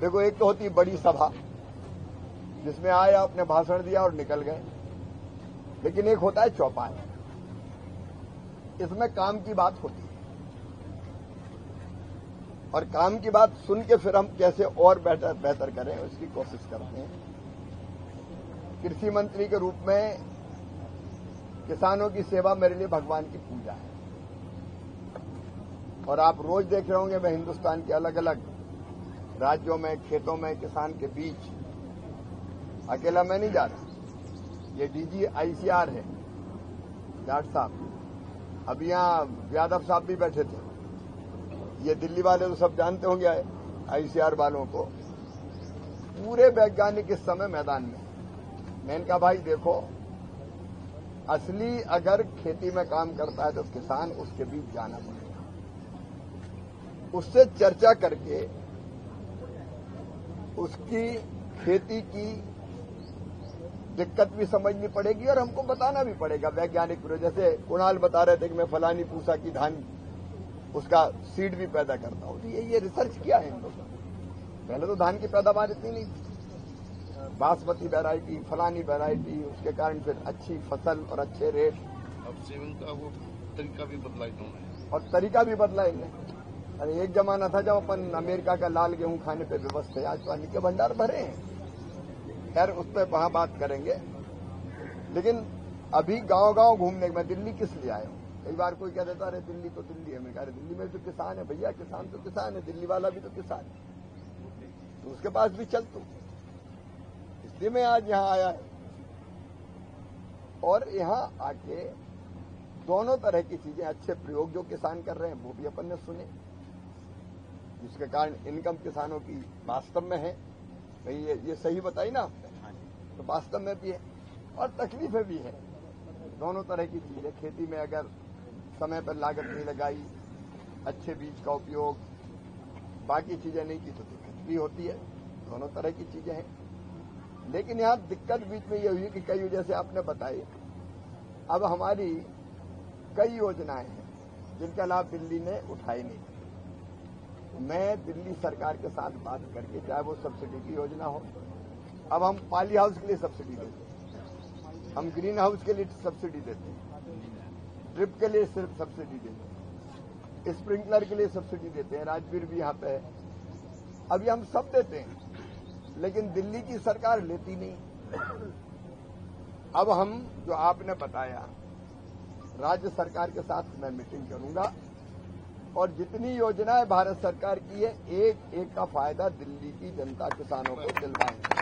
देखो, एक तो होती बड़ी सभा जिसमें आए, आपने भाषण दिया और निकल गए, लेकिन एक होता है चौपाल, इसमें काम की बात होती है और काम की बात सुन के फिर हम कैसे और बेहतर करें उसकी कोशिश करते हैं। कृषि मंत्री के रूप में किसानों की सेवा मेरे लिए भगवान की पूजा है और आप रोज देख रहे होंगे मैं हिंदुस्तान के अलग अलग राज्यों में खेतों में किसान के बीच, अकेला मैं नहीं जा रहा, ये डीजी आईसीआर है जाट साहब, अब यहां यादव साहब भी बैठे थे, ये दिल्ली वाले तो सब जानते होंगे आईसीआर वालों को, पूरे वैज्ञानिक इस समय मैदान में। मैंने कहा भाई देखो, असली अगर खेती में काम करता है तो किसान उसके बीच जाना पड़ेगा, उससे चर्चा करके उसकी खेती की दिक्कत भी समझनी पड़ेगी और हमको बताना भी पड़ेगा वैज्ञानिक। जैसे कुणाल बता रहे थे कि मैं फलानी पूसा की धान उसका सीड भी पैदा करता हूं, तो ये रिसर्च किया है इन लोगों ने। पहले तो धान की पैदावार इतनी नहीं थी, बासमती वैरायटी, फलानी वैरायटी, उसके कारण फिर अच्छी फसल और अच्छे रेट। अब सेवन का वो तरीका भी बदला इन्होंने, और तरीका भी बदला इन्हें। अरे एक जमाना था जब अपन अमेरिका का लाल गेहूं खाने पे विवश थे, आज तो अन्न के भंडार भरे हैं। खैर उस पर वहां बात करेंगे, लेकिन अभी गांव-गांव घूमने में दिल्ली किस लिए आए हो? कई बार कोई कह देता अरे दिल्ली तो दिल्ली है, मैं कह रहा दिल्ली में तो किसान है भैया, किसान तो किसान है, दिल्ली वाला भी तो किसान है, तो उसके पास भी चल तू। इसलिए मैं आज यहां आया है और यहां आके दोनों तरह की चीजें, अच्छे प्रयोग जो किसान कर रहे हैं वो भी अपन ने सुने, जिसके कारण इनकम किसानों की वास्तव में है, भाई ये सही बताई ना आपने, तो वास्तव में भी है और तकलीफें भी है। दोनों तरह की चीजें, खेती में अगर समय पर लागत नहीं लगाई, अच्छे बीज का उपयोग, बाकी चीजें नहीं की तो दिक्कत भी होती है। दोनों तरह की चीजें हैं, लेकिन यहां दिक्कत बीच में ये हुई कि कई, जैसे आपने बताई, अब हमारी कई योजनाएं हैं जिनका लाभ दिल्ली ने उठाई नहीं। मैं दिल्ली सरकार के साथ बात करके, चाहे वो सब्सिडी की योजना हो, अब हम पाली हाउस के लिए सब्सिडी देते हैं, हम ग्रीन हाउस के लिए सब्सिडी देते हैं, ड्रिप के लिए सिर्फ सब्सिडी देते हैं, स्प्रिंकलर के लिए सब्सिडी देते हैं, राजवीर भी यहां पे है, अभी हम सब देते हैं, लेकिन दिल्ली की सरकार लेती नहीं। अब हम जो आपने बताया, राज्य सरकार के साथ मैं मीटिंग करूंगा और जितनी योजनाएं भारत सरकार की है, एक एक का फायदा दिल्ली की जनता किसानों को दिलवाएंगे।